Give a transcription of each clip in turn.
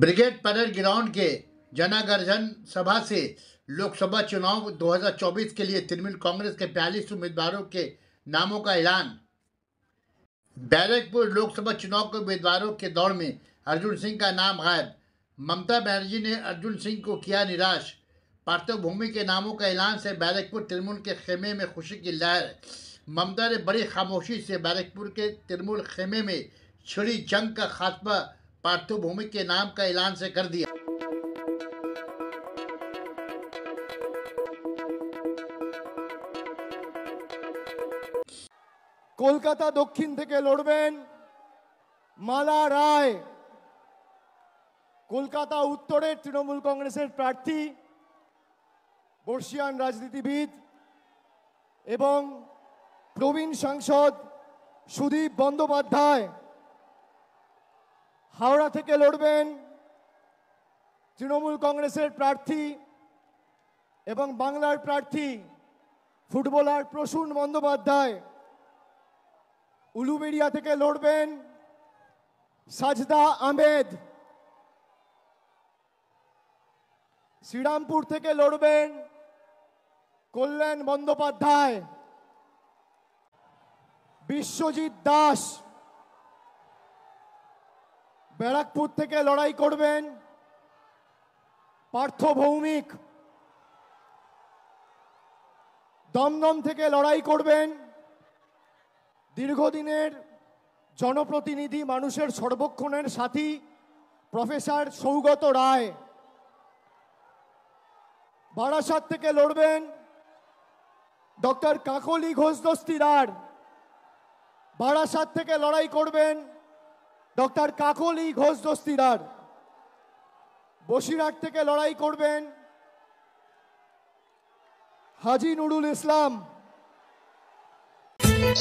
Brigade parade ground के जनागर्जन सभा से लोकसभा चुनाव 2024 के लिए तृणमूल कांग्रेस के 42 उम्मीदवारों के नामों का ऐलान। बैरकपुर लोकसभा चुनाव के उम्मीदवारों के दौड़ में अर्जुन सिंह का नाम गायब। ममता बनर्जी ने अर्जुन सिंह को किया निराश। पार्थिव भूमि के नामों का ऐलान से बैरकपुर तृणमूल के खेमे में खुशी की लहर। ममता ने बड़ी खामोशी से बैरकपुर के तृणमूल खेमे में छिड़ी जंग का खात्मा पार्थिव भूमि के नाम का ऐलान से कर दिया। কলকাতা দক্ষিণ থেকে লড়বেন মালা রায়। কলকাতা উত্তরের তৃণমূল কংগ্রেসের প্রার্থী, বর্ষিয়ান রাজনীতিবিদ এবং প্রবীণ সাংসদ সুদীপ বন্দ্যোপাধ্যায়। হাওড়া থেকে লড়বেন তৃণমূল কংগ্রেসের প্রার্থী এবং বাংলার প্রার্থী ফুটবলার প্রসূন বন্দ্যোপাধ্যায়। উলুবেড়িয়া থেকে লড়বেন সাজদা আহমেদ। শ্রীরামপুর থেকে লড়বেন কল্যাণ বন্দ্যোপাধ্যায়। বিশ্বজিৎ দাস। ব্যারাকপুর থেকে লড়াই করবেন পার্থ ভৌমিক। দমদম থেকে লড়াই করবেন দীর্ঘদিনের জনপ্রতিনিধি, মানুষের সর্বক্ষণের সাথী প্রফেসর সৌগত রায়। বারাসাত থেকে লড়বেন ডক্টর কাকলি ঘোষ দস্তিদার। বারাসাত থেকে লড়াই করবেন ডক্টর কাকলি ঘোষ দস্তিদার। বসিরহাট থেকে লড়াই করবেন হাজি Nurul Islam.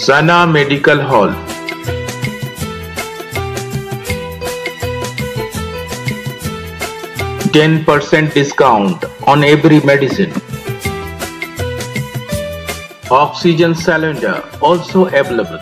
Sana Medical Hall, 10% discount on every medicine. Oxygen cylinder also available.